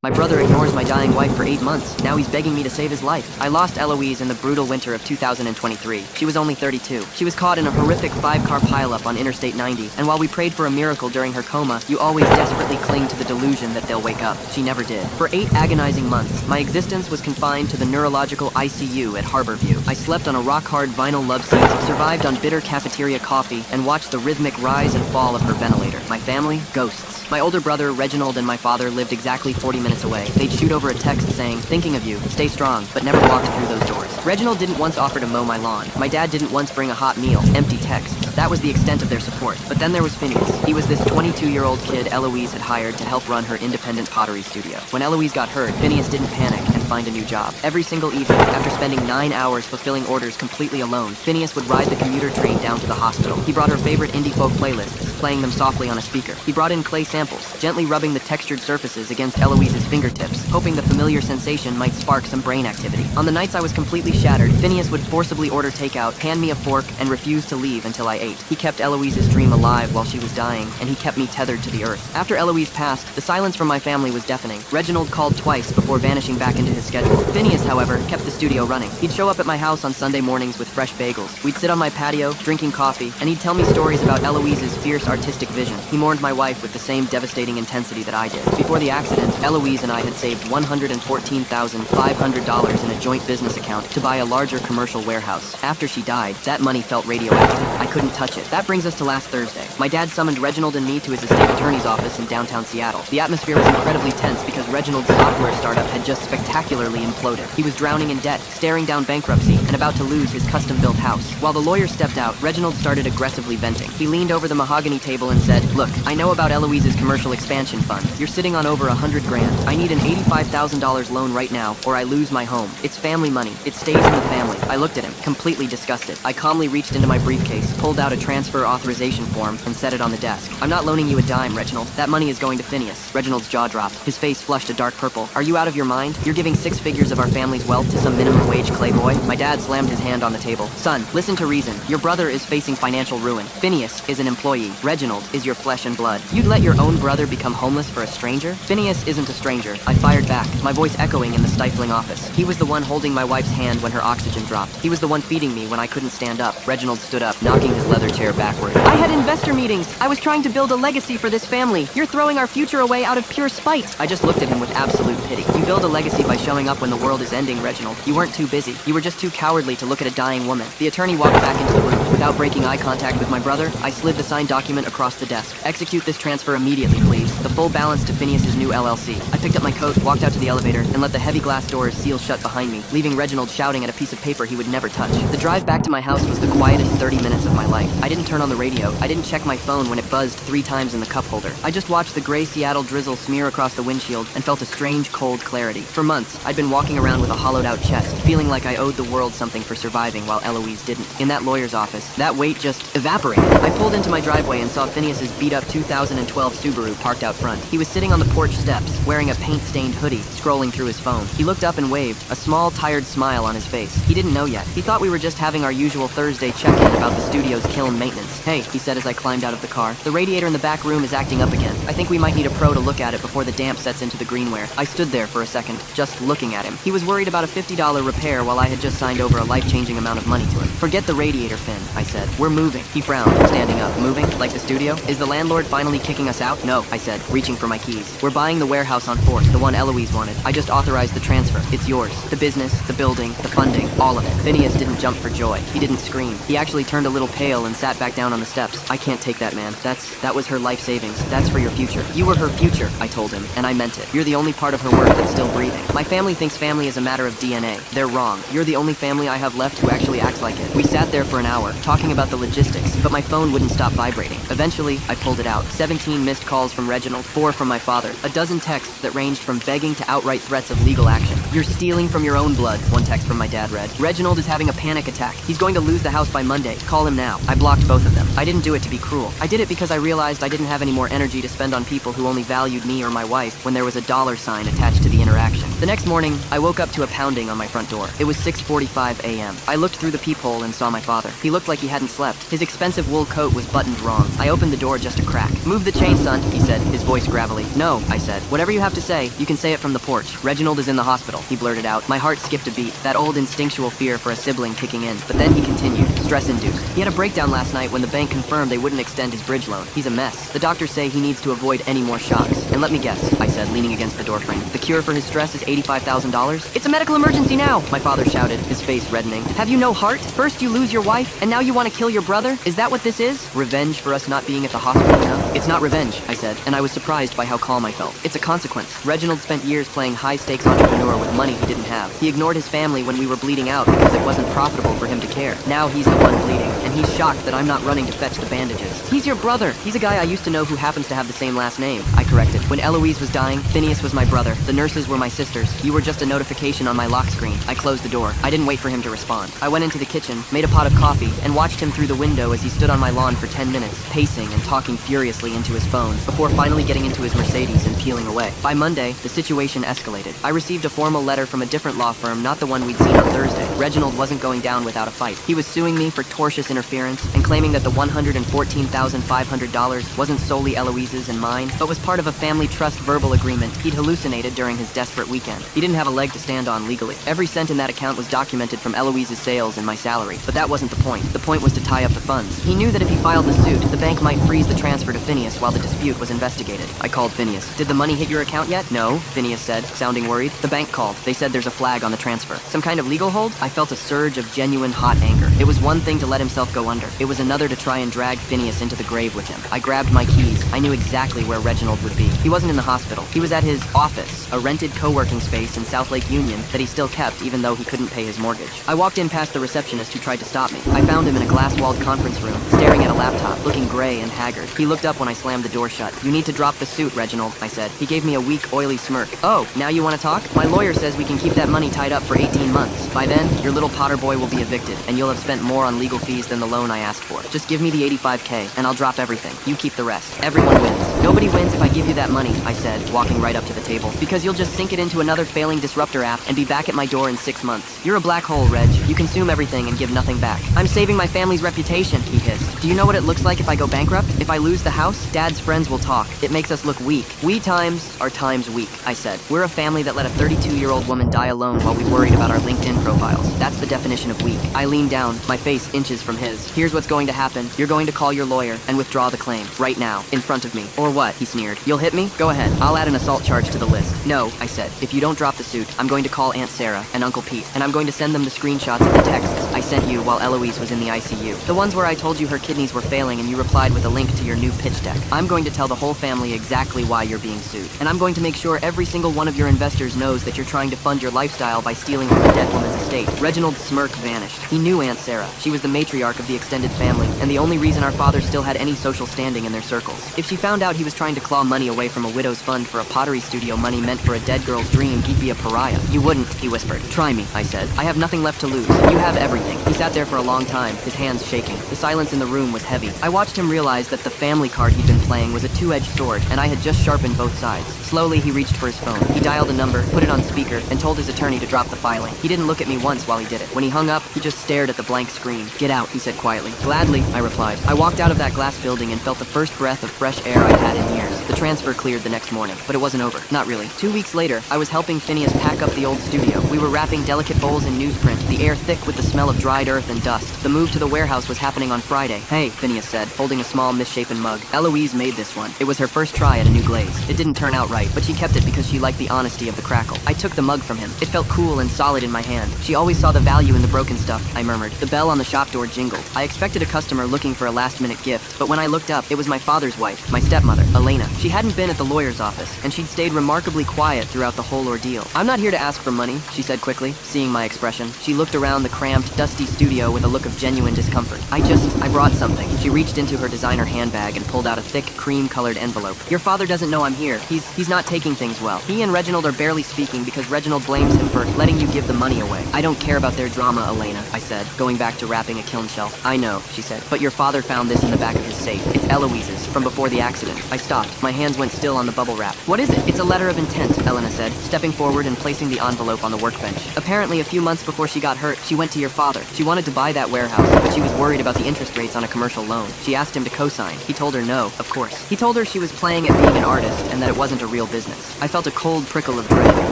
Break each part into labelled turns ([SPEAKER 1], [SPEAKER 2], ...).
[SPEAKER 1] My brother ignores my dying wife for 8 months. Now he's begging me to save his life. I lost Eloise in the brutal winter of 2023. She was only 32. She was caught in a horrific 5-car pileup on Interstate 90, and while we prayed for a miracle during her coma, you always desperately cling to the delusion that they'll wake up. She never did. For 8 agonizing months, my existence was confined to the neurological ICU at Harborview. I slept on a rock-hard vinyl love seat, survived on bitter cafeteria coffee, and watched the rhythmic rise and fall of her ventilator. My family? Ghosts. My older brother, Reginald, and my father lived exactly 40 minutes away. They'd shoot over a text saying, "Thinking of you, stay strong," but never walked through those doors. Reginald didn't once offer to mow my lawn. My dad didn't once bring a hot meal. Empty texts. That was the extent of their support. But then there was Phineas. He was this 22-year-old kid Eloise had hired to help run her independent pottery studio. When Eloise got hurt, Phineas didn't panic and find a new job. Every single evening, after spending 9 hours fulfilling orders completely alone, Phineas would ride the commuter train down to the hospital. He brought her favorite indie folk playlists, playing them softly on a speaker. He brought in clay samples, gently rubbing the textured surfaces against Eloise's fingertips, hoping the familiar sensation might spark some brain activity. On the nights I was completely shattered, Phineas would forcibly order takeout, hand me a fork, and refuse to leave until I ate. He kept Eloise's dream alive while she was dying, and he kept me tethered to the earth. After Eloise passed, the silence from my family was deafening. Reginald called twice before vanishing back into his schedule. Phineas, however, kept the studio running. He'd show up at my house on Sunday mornings with fresh bagels. We'd sit on my patio, drinking coffee, and he'd tell me stories about Eloise's fierce artistic vision. He mourned my wife with the same devastating intensity that I did. Before the accident, Eloise and I had saved $114,500 in a joint business account to buy a larger commercial warehouse. After she died, that money felt radioactive. I couldn't touch it. That brings us to last Thursday. My dad summoned Reginald and me to his estate attorney's office in downtown Seattle. The atmosphere was incredibly tense because Reginald's software startup had just spectacularly imploded. He was drowning in debt, staring down bankruptcy, and about to lose his custom-built house. While the lawyer stepped out, Reginald started aggressively venting. He leaned over the mahogany table and said, "Look, I know about Eloise's commercial expansion fund. You're sitting on over $100 grand. I need an $85,000 loan right now, or I lose my home. It's family money. It stays in the family." I looked at him, completely disgusted. I calmly reached into my briefcase, pulled out a transfer authorization form, and set it on the desk. "I'm not loaning you a dime, Reginald. That money is going to Phineas." Reginald's jaw dropped. His face flushed a dark purple. "Are you out of your mind? You're giving 6 figures of our family's wealth to some minimum wage clayboy?" My dad slammed his hand on the table. "Son, listen to reason. Your brother is facing financial ruin. Phineas is an employee. Reginald is your flesh and blood. You'd let your own brother become homeless for a stranger?" "Phineas isn't a stranger," I fired back, my voice echoing in the stifling office. "He was the one holding my wife's hand when her oxygen dropped. He was the one feeding me when I couldn't stand up." Reginald stood up, knocking his leather chair backward. "I had investor meetings. I was trying to build a legacy for this family. You're throwing our future away out of pure spite." I just looked at him with absolute pity. "You build a legacy by showing up when the world is ending, Reginald. You weren't too busy. You were just too cowardly to look at a dying woman." The attorney walked back into the room. Without breaking eye contact with my brother, I slid the signed document across the desk. "Execute this transfer immediately, please. The full balance to Phineas's new LLC." I picked up my coat, walked out to the elevator, and let the heavy glass doors seal shut behind me, leaving Reginald shouting at a piece of paper he would never touch. The drive back to my house was the quietest 30 minutes of my life. I didn't turn on the radio. I didn't check my phone when it buzzed 3 times in the cup holder. I just watched the gray Seattle drizzle smear across the windshield and felt a strange, cold clarity. For months, I'd been walking around with a hollowed-out chest, feeling like I owed the world something for surviving while Eloise didn't. In that lawyer's office, that weight just evaporated. I pulled into my driveway and saw Phineas's beat-up 2012 Subaru parked out front. He was sitting on the porch steps, wearing a paint-stained hoodie, scrolling through his phone. He looked up and waved, a small, tired smile on his face. He didn't know yet. He thought we were just having our usual Thursday check-in about the studio's kiln maintenance. "Hey," he said as I climbed out of the car, "the radiator in the back room is acting up again. I think we might need a pro to look at it before the damp sets into the greenware." I stood there for a second, just looking at him. He was worried about a $50 repair while I had just signed over a life-changing amount of money to him. "Forget the radiator, Finn," I said. "We're moving." He frowned, standing up. "Moving? Like the studio? Is the landlord finally kicking us out?" "No," I said, reaching for my keys. "We're buying the warehouse on 4th, the one Eloise wanted. I just authorized the transfer. It's yours. The business, the building, the funding, all of it." Phineas didn't jump for joy. He didn't scream. He actually turned a little pale and sat back down on the steps. "I can't take that, man. That was her life savings. That's for your future." "You were her future," I told him, and I meant it. "You're the only part of her work that's still breathing. My family thinks family is a matter of DNA. They're wrong. You're the only family I have left who actually acts like it." We sat there for an hour, talking about the logistics, but my phone wouldn't stop vibrating. Eventually, I pulled it out. 17 missed calls from Reginald, 4 from my father, a dozen texts that ranged from begging to outright threats of legal action. "You're stealing from your own blood," one text from my dad read. "Reginald is having a panic attack. He's going to lose the house by Monday. Call him now." I blocked both of them. I didn't do it to be cruel. I did it because I realized I didn't have any more energy to spend on people who only valued me or my wife when there was a dollar sign attached to the interaction. The next morning, I woke up to a pounding on my front door. It was 6:45 a.m. I looked through the peephole and saw my father. He looked like he hadn't slept. His expensive wool coat was buttoned wrong. I opened the door just a crack. "Move the chain, son," he said, his voice gravelly. No, I said. Whatever you have to say, you can say it from the porch. Reginald is in the hospital, he blurted out. My heart skipped a beat, that old instinctual fear for a sibling kicking in. But then he continued, stress-induced. He had a breakdown last night when the bank confirmed they wouldn't extend his bridge loan. He's a mess. The doctors say he needs to avoid any more shocks. And let me guess, I said, leaning against the doorframe. The cure for his stress is $85,000? It's a medical emergency now, my father shouted, his face reddening. Have you no heart? First you lose your wife, and now you want to kill your brother? Is that what this is? Revenge for us not being at the hospital enough? It's not revenge, I said, and I was surprised by how calm I felt. It's a consequence. Reginald spent years playing high-stakes entrepreneur with money he didn't have. He ignored his family when we were bleeding out because it wasn't profitable for him to care. Now he's the one bleeding, and he's shocked that I'm not running to fetch the bandages. He's your brother. He's a guy I used to know who happens to have the same last name, I corrected. When Eloise was dying, Phineas was my brother. The nurses were my sisters. You were just a notification on my lock screen. I closed the door. I didn't wait for him to respond. I went into the kitchen, made a pot of coffee, and watched him through the window as he stood on my lawn for 10 minutes, pacing and talking furiously into his phone, before finally getting into his Mercedes and peeling away. By Monday, the situation escalated. I received a formal letter from a different law firm, not the one we'd seen on Thursday. Reginald wasn't going down without a fight. He was suing me for tortious interference and claiming that the $114,500 wasn't solely Eloise's and mine, but was part of a family trust verbal agreement he'd hallucinated during his desperate weekend. He didn't have a leg to stand on legally. Every cent in that account was documented from Eloise's sales and my salary. But that wasn't the point. The point was to tie up the funds. He knew that if he filed the suit, the bank might freeze the transfer to Phineas while the dispute was investigated. I called Phineas. Did the money hit your account yet? No, Phineas said, sounding worried. The bank called. They said there's a flag on the transfer. Some kind of legal hold? I felt a surge of genuine hot anger. It was one thing to let himself go under. It was another to try and drag Phineas into the grave with him. I grabbed my keys. I knew exactly where Reginald would be. He wasn't in the hospital. He was at his office, a rented co-working space in South Lake Union that he still kept even though he couldn't pay his mortgage. I walked in past the receptionist who tried to stop me. I found him in a glass-walled conference room, staring at a laptop, looking gray and haggard. He looked up when I slammed the door shut. You need to drop the suit, Reginald, I said. He gave me a weak, oily smirk. Oh, now you want to talk? My lawyer says we can keep that money tied up for 18 months. By then, your little Potter boy will be evicted, and you'll have spent more on legal fees than the loan I asked for. Just give me the $85K, and I'll drop everything. You keep the rest. Everyone wins. Nobody wins if I give you that money, I said, walking right up to the table. Because you'll just sink it into another failing disruptor app and be back at my door in 6 months. You're a black hole, Reg. You consume everything and give nothing back. I'm saving my family's reputation, he hissed. Do you know what it looks like if I go bankrupt? If I lose the house, Dad's friends will talk. It makes us look weak. We times are times weak, I said. We're a family that let a 32-year-old woman die alone while we worried about our LinkedIn profiles. That's the definition of weak. I leaned down, my face inches from his. Here's what's going to happen. You're going to call your lawyer and withdraw the claim. Right now. In front of me. Or what? He sneered. You'll hit me? Go ahead. I'll add an assault charge to the list. No, I said. If you don't drop the suit, I'm going to call Aunt Sarah and Uncle Pete, and I'm going to send them the screenshots of the texts I sent you while Eloise was in the ICU. The ones where I told you her kidneys were failing and you replied with a link to your new pitch deck. I'm going to tell the whole family exactly why you're being sued. And I'm going to make sure every single one of your investors knows that you're trying to fund your lifestyle by stealing from a dead woman's estate. Reginald's smirk vanished. He knew Aunt Sarah. She was the matriarch of the extended family, and the only reason our father still had any social standing in their circles. If she found out he was trying to claw money away from a widow's fund for a pottery studio money meant for a dead girl's dream, he'd be a pariah. You wouldn't, he whispered. Try me, I said. I have nothing left to lose. You have everything. He sat there for a long time, his hands shaking. The silence in the room was heavy. I watched him realize that the family card he'd been playing was a two-edged sword, and I had just sharpened both sides. Slowly, he reached for his phone. He dialed a number, put it on speaker, and told his attorney to drop the filing. He didn't look at me once while he did it. When he hung up, he just stared at the blank screen. Get out, he said quietly. Gladly, I replied. I walked out of that glass building and felt the first breath of fresh air I'd had in years. The transfer cleared the next morning, but it wasn't over. Not really. 2 weeks later, I was helping Phineas pack up the old studio. We were wrapping delicate bowls in newsprint, the air thick with the smell of dried earth and dust. The move to the warehouse was happening on Friday. Hey, Phineas said, holding a small misshapen mug. Eloise made this one. It was her first try at a new glaze. It didn't turn out right, but she kept it because she liked the honesty of the crackle. I took the mug from him. It felt cool and solid in my hand. She always saw the value in the broken stuff, I murmured. The bell on the shop door jingled. I expected a customer looking for a last-minute gift, but when I looked up, it was my father's wife, my stepmother, Elena. She hadn't been at the lawyer's office, and she'd stayed remarkably quiet throughout the whole ordeal. I'm not here to ask for money, she said quickly, seeing my expression. She looked around the cramped, dusty studio with a look of genuine discomfort. I brought something. She reached into her designer handbag and pulled out a thick, cream-colored envelope. Your father doesn't know I'm here. He's not taking things well. He and Reginald are barely speaking because Reginald blames him for letting you give the money away. I don't care about their drama, Elena, I said, going back to wrapping a kiln shelf. I know, she said, but your father found this in the back of his safe. It's Eloise's, from before the accident. I stopped. My hands went still on the bubble wrap. What is it? It's a letter of intent, Elena said, stepping forward and placing the envelope on the workbench. Apparently, a few months before she got hurt, she went to your father father. She wanted to buy that warehouse, but she was worried about the interest rates on a commercial loan. She asked him to co-sign. He told her no, of course. He told her she was playing at being an artist and that it wasn't a real business. I felt a cold prickle of dread.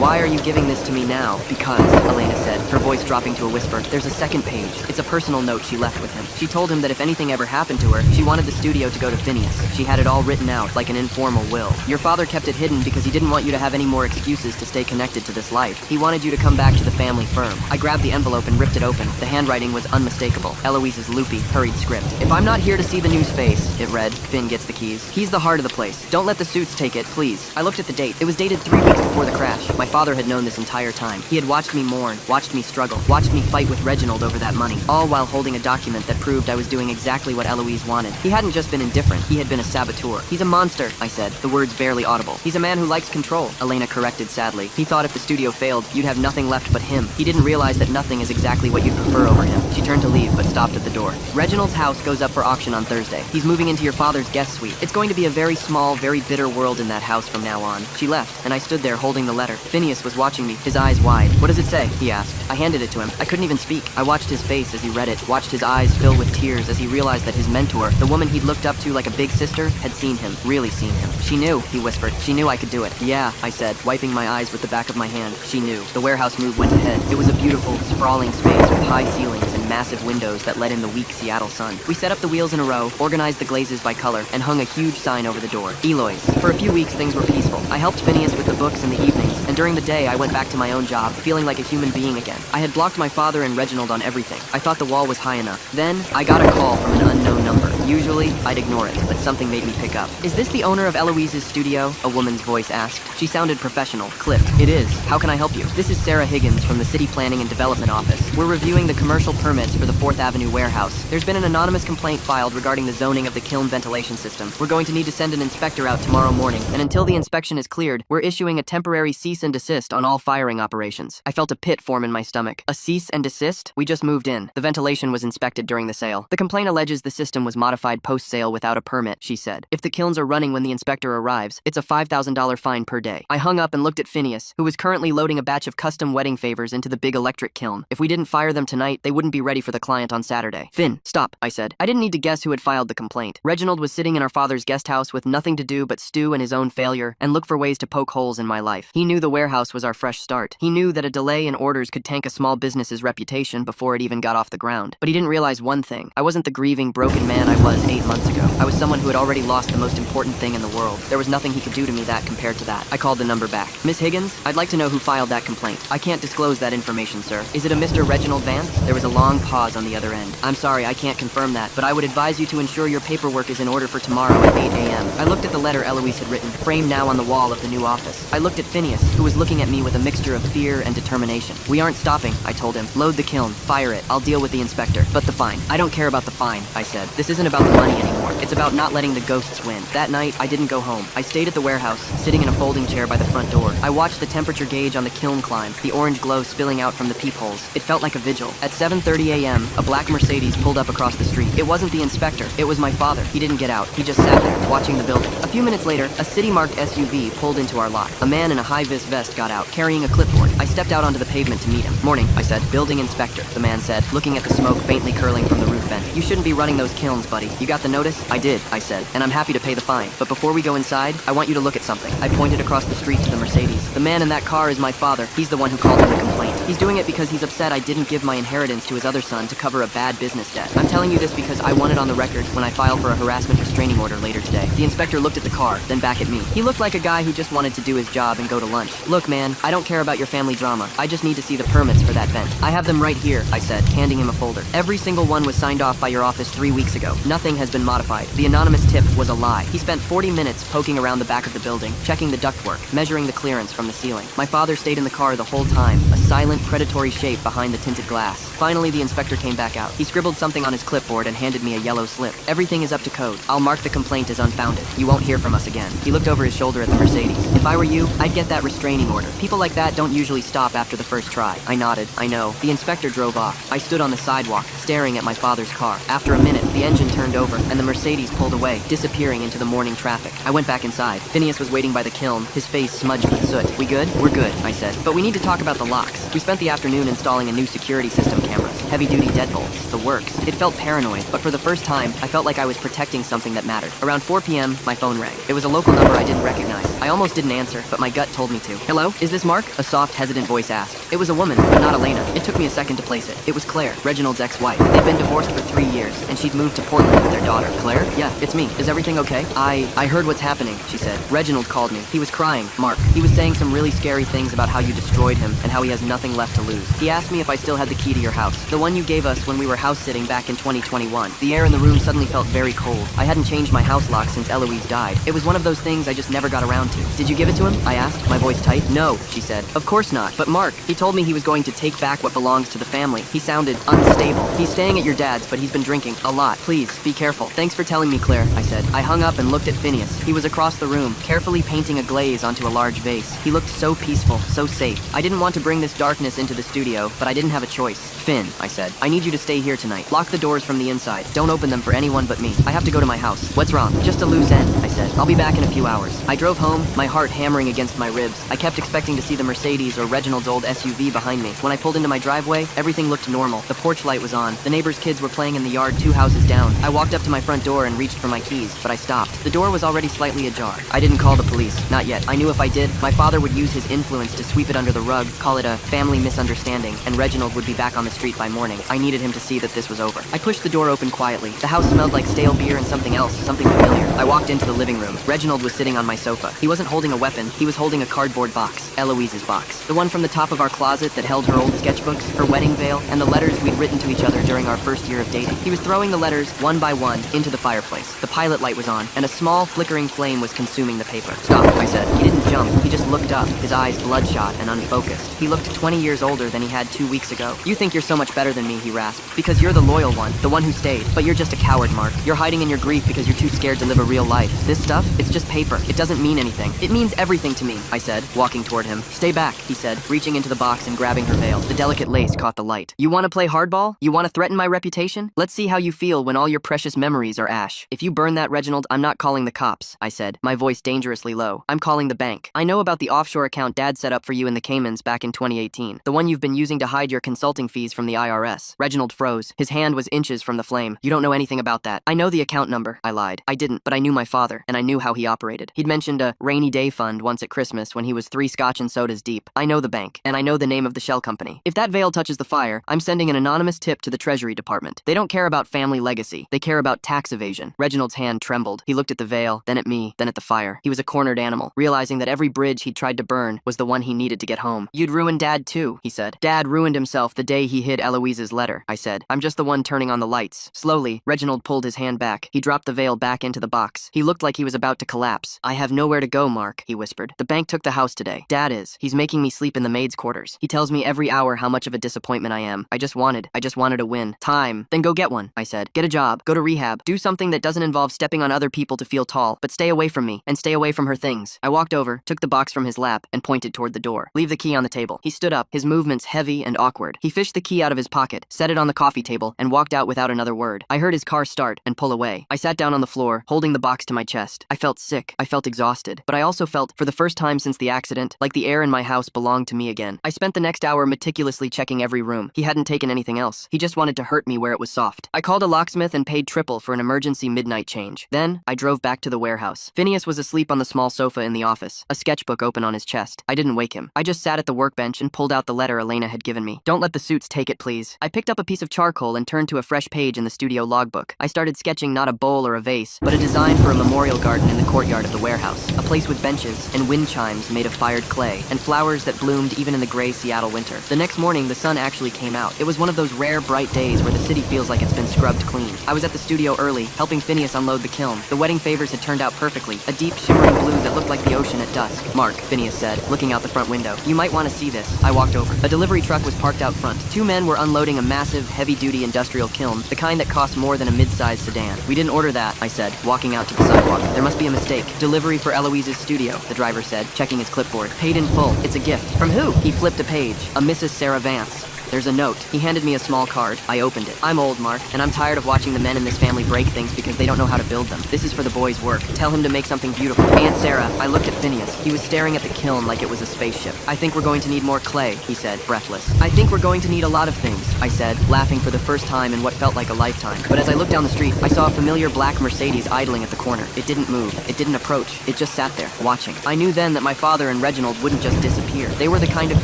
[SPEAKER 1] Why are you giving this to me now? Because, Elena said, her voice dropping to a whisper, there's a second page. It's a personal note she left with him. She told him that if anything ever happened to her, she wanted the studio to go to Phineas. She had it all written out, like an informal will. Your father kept it hidden because he didn't want you to have any more excuses to stay connected to this life. He wanted you to come back to the family firm. I grabbed the envelope and ripped it open. The handwriting was unmistakable. Eloise's loopy, hurried script. If I'm not here to see the new space, it read. Finn gets the keys. He's the heart of the place. Don't let the suits take it, please. I looked at the date. It was dated 3 weeks before the crash. My father had known this entire time. He had watched me mourn, watched me struggle, watched me fight with Reginald over that money, all while holding a document that proved I was doing exactly what Eloise wanted. He hadn't just been indifferent, he had been a saboteur. He's a monster, I said, the words barely audible. He's a man who likes control, Elena corrected sadly. He thought if the studio failed, you'd have nothing left but him. He didn't realize that nothing is exactly what you'd prefer over him. She turned to leave, but stopped at the door. Reginald's house goes up for auction on Thursday. He's moving into your father's guest suite. It's going to be a very small, very bitter world in that house from now on. She left, and I stood there holding the letter. Phineas was watching me, his eyes wide. What does it say? He asked. I handed it to him. I couldn't even speak. I watched his face as he read it, watched his eyes fill with tears as he realized that his mentor, the woman he'd looked up to like a big sister, had seen him, really seen him. She knew, he whispered. She knew I could do it. Yeah, I said, wiping my eyes with the back of my hand. She knew. The warehouse move went ahead. It was a beautiful, sprawling space with high ceilings and massive windows that let in the weak Seattle sun. We set up the wheels in a row, organized the glazes by color, and hung a huge sign over the door. Eloise. For a few weeks, things were peaceful. I helped Phineas with the books in the evenings, and during the day, I went back to my own job, feeling like a human being again. I had blocked my father and Reginald on everything. I thought the wall was high enough. Then, I got a call from an unknown number. Usually, I'd ignore it, but something made me pick up. Is this the owner of Eloise's studio? A woman's voice asked. She sounded professional, clipped. It is. How can I help you? This is Sarah Higgins from the City Planning and Development Office. We're reviewing the commercial permits for the 4th Avenue warehouse. There's been an anonymous complaint filed regarding the zoning of the kiln ventilation system. We're going to need to send an inspector out tomorrow morning, and until the inspection is cleared, we're issuing a temporary cease and desist on all firing operations. I felt a pit form in my stomach. A cease and desist? We just moved in. The ventilation was inspected during the sale. The complaint alleges the system was modified post-sale without a permit, she said. If the kilns are running when the inspector arrives, it's a $5,000 fine per day. I hung up and looked at Phineas, who was currently loading a batch of custom wedding favors into the big electric kiln. If we didn't fire them tonight, they wouldn't be ready for the client on Saturday. Finn, stop, I said. I didn't need to guess who had filed the complaint. Reginald was sitting in our father's guest house with nothing to do but stew in his own failure and look for ways to poke holes in my life. He knew the warehouse was our fresh start. He knew that a delay in orders could tank a small business's reputation before it even got off the ground. But he didn't realize one thing. I wasn't the grieving, broken man I was 8 months ago. I was someone who had already lost the most important thing in the world. There was nothing he could do to me that compared to that. I called the number back. Miss Higgins, I'd like to know who filed that complaint. I can't disclose that information, sir. Is it a Mr. Reginald Vance? There was a long pause on the other end. I'm sorry, I can't confirm that, but I would advise you to ensure your paperwork is in order for tomorrow at 8 a.m. I looked at the letter Eloise had written, framed now on the wall of the new office. I looked at Phineas, who was looking at me with a mixture of fear and determination. We aren't stopping, I told him. Load the kiln, fire it, I'll deal with the inspector. But the fine. I don't care about the fine, I said. This isn't about the money anymore. It's about not letting the ghosts win. That night, I didn't go home. I stayed at the warehouse, sitting in a folding chair by the front door. I watched the temperature gauge on the kiln climb, the orange glow spilling out from the peepholes. It felt like a vigil. At 7:30 a.m., a black Mercedes pulled up across the street. It wasn't the inspector. It was my father. He didn't get out. He just sat there, watching the building. A few minutes later, a city-marked SUV pulled into our lot. A man in a high-vis vest got out, carrying a clipboard. I stepped out onto the pavement to meet him. Morning, I said. Building inspector, the man said, looking at the smoke faintly curling from the roof vent. You shouldn't be running those kilns, buddy. You got the notice? I did, I said, and I'm happy to pay the fine. But before we go inside, I want you to look at something. I pointed across the street to the Mercedes. The man in that car is my father. He's the one who called in the complaint. He's doing it because he's upset I didn't give my inheritance to his other son to cover a bad business debt. I'm telling you this because I want it on the record when I file for a harassment restraining order later today. The inspector looked at the car, then back at me. He looked like a guy who just wanted to do his job and go to lunch. Look, man, I don't care about your family drama. I just need to see the permits for that vent. I have them right here, I said, handing him a folder. Every single one was signed off by your office 3 weeks ago. Nothing has been modified. The anonymous tip was a lie. He spent 40 minutes poking around the back of the building, checking the ductwork, measuring the clearance from the ceiling. My father stayed in the car the whole time, a silent, predatory shape behind the tinted glass. Finally, the inspector came back out. He scribbled something on his clipboard and handed me a yellow slip. Everything is up to code. I'll mark the complaint as unfounded. You won't hear from us again. He looked over his shoulder at the Mercedes. If I were you, I'd get that restraining order. People like that don't usually stop after the first try. I nodded. I know. The inspector drove off. I stood on the sidewalk, staring at my father's car. After a minute, the engine turned over, and the Mercedes pulled away, disappearing into the morning traffic. I went back inside. Phineas was waiting by the kiln, his face smudged with soot. We good? We're good, I said. But we need to talk about the locks. We spent the afternoon installing a new security system cameras. heavy-duty deadbolts, the works. It felt paranoid, but for the first time, I felt like I was protecting something that mattered. Around 4 p.m., my phone rang. It was a local number I didn't recognize. I almost didn't answer, but my gut told me to. Hello? Is this Mark? A soft, hesitant voice asked. It was a woman, but not Elena. It took me a second to place it. It was Claire, Reginald's ex-wife. They'd been divorced for 3 years, and she'd moved to Portland with their daughter. Claire? Yeah, it's me. Is everything okay? I heard what's happening, she said. Reginald called me. He was crying. Mark. He was saying some really scary things about how you destroyed him and how he has nothing left to lose. He asked me if I still had the key to your house, the one you gave us when we were house-sitting back in 2021. The air in the room suddenly felt very cold. I hadn't changed my house lock since Eloise died. It was one of those things I just never got around to. Did you give it to him? I asked, my voice tight. No, she said. Of course not. But Mark, he told me he was going to take back what belongs to the family. He sounded unstable. He's staying at your dad's, but he's been drinking a lot. Please, be careful. Thanks for telling me, Claire, I said. I hung up and looked at Phineas. He was across the room, carefully painting a glaze onto a large vase. He looked so peaceful, so safe. I didn't want to bring this darkness into the studio, but I didn't have a choice. Finn, I said, I need you to stay here tonight. Lock the doors from the inside. Don't open them for anyone but me. I have to go to my house. What's wrong? Just a loose end, I said. I'll be back in a few hours. I drove home, my heart hammering against my ribs. I kept expecting to see the Mercedes or Reginald's old SUV behind me. When I pulled into my driveway, everything looked normal. The porch light was on. The neighbor's kids were playing in the yard 2 houses down. I walked up to my front door and reached for my keys, but I stopped. The door was already slightly ajar. I didn't call the police. Not yet. I knew if I did, my father would use his influence to sweep it under the rug, call it a family misunderstanding, and Reginald would be back on the street by morning. I needed him to see that this was over. I pushed the door open quietly. The house smelled like stale beer and something else, something familiar. I walked into the living room. Reginald was sitting on my sofa. He wasn't holding a weapon. He was holding a cardboard box, Eloise's box. The one from the top of our closet that held her old sketchbooks, her wedding veil, and the letters we'd written to each other during our first year of dating. He was throwing the letters, one by one, into the fireplace. The pilot light was on, and a small, flickering flame was consuming the paper. Stop, I said. He didn't jump. He just looked up, his eyes bloodshot and unfocused. He looked 20 years older than he had 2 weeks ago. You think you're so much better than me, he rasped, because you're the loyal one, the one who stayed. But you're just a coward, Mark. You're hiding in your grief because you're too scared to live a real life. This stuff, it's just paper. It doesn't mean anything. It means everything to me, I said, walking toward him. Stay back, he said, reaching into the box and grabbing her veil. The delicate lace caught the light. You want to play hardball? You want to threaten my reputation? Let's see how you feel when all your precious memories are ash. If you burn that, Reginald, I'm not calling the cops, I said, my voice dangerously low. I'm calling the bank. I know about the offshore account Dad set up for you in the Caymans back in 2018. The one you've been using to hide your consulting fees from the IRS. Reginald froze. His hand was inches from the flame. You don't know anything about that. I know the account number, I lied. I didn't, but I knew my father, and I knew how he operated. He'd mentioned a rainy day fund once at Christmas when he was 3 scotch and sodas deep. I know the bank, and I know the name of the shell company. If that veil touches the fire, I'm sending an anonymous tip to the Treasury Department. They don't care about family legacy. They care about tax evasion. Reginald's hand trembled. He looked at the veil, then at me, then at the fire. He was a cornered animal, realizing that every bridge he'd tried to burn was the one he needed to get home. You'd ruin Dad too, he said. Dad ruined himself the day he hid Eloise's letter, I said. I'm just the one turning on the lights. Slowly, Reginald pulled his hand back. He dropped the veil back into the box. He looked like he was about to collapse. I have nowhere to go, Mark, he whispered. The bank took the house today. Dad is. He's making me sleep in the maid's quarters. He tells me every hour how much of a disappointment I am. I just wanted a win. Time. Then go get one, I said. Get a job. Go to rehab. Do something that doesn't involve stepping on other people to feel tall, but stay away from me, and stay away from her things. I walked over, took the box from his lap, and pointed toward the door. Leave the key on the table. He stood up, his movements heavy and awkward. He fished the key out of his pocket, set it on the coffee table, and walked out without another word. I heard his car start and pull away. I sat down on the floor, holding the box to my chest. I felt sick. I felt exhausted. But I also felt, for the first time since the accident, like the air in my house belonged to me again. I spent the next hour meticulously checking every room. He hadn't taken anything else. He just wanted to hurt me where it was soft. I called a locksmith and paid triple for an emergency midnight change. Then, I drove back to the warehouse. Phineas was asleep on the small sofa in the office, a sketchbook open on his chest. I didn't wake him. I just sat at the workbench and pulled out the letter Elena had given me. Don't let the suits take it, please. I picked up a piece of charcoal and turned to a fresh page in the studio logbook. I started sketching not a bowl or a vase, but a design for a memorial garden in the courtyard of the warehouse. A place with benches and wind chimes made of fired clay, and flowers that bloomed even in the gray Seattle winter. The next morning, the sun actually came out. It was one of those rare, bright days where the city feels like it's been scrubbed clean. I was at the studio early, helping Phineas unload the kiln. The wedding favors had turned out perfectly, a deep, shimmering blue that looked like the ocean at dusk. Mark, Phineas said, looking out the front window. You might want to see this. I walked over. A delivery truck was parked out front. 2 men were unloading a massive, heavy-duty industrial kiln, the kind that costs more than a mid-sized sedan. We didn't order that, I said, walking out to the sidewalk. There must be a mistake. Delivery for Eloise's studio, the driver said, checking his clipboard. Paid in full. It's a gift. From who? He flipped a page. A Mrs. Sarah Vance. There's a note. He handed me a small card. I opened it. I'm old, Mark, and I'm tired of watching the men in this family break things because they don't know how to build them. This is for the boy's work. Tell him to make something beautiful. Aunt Sarah, I looked at Phineas. He was staring at the kiln like it was a spaceship. I think we're going to need more clay, he said, breathless. I think we're going to need a lot of things, I said, laughing for the first time in what felt like a lifetime. But as I looked down the street, I saw a familiar black Mercedes idling at the corner. It didn't move. It didn't approach. It just sat there, watching. I knew then that my father and Reginald wouldn't just disappear. They were the kind of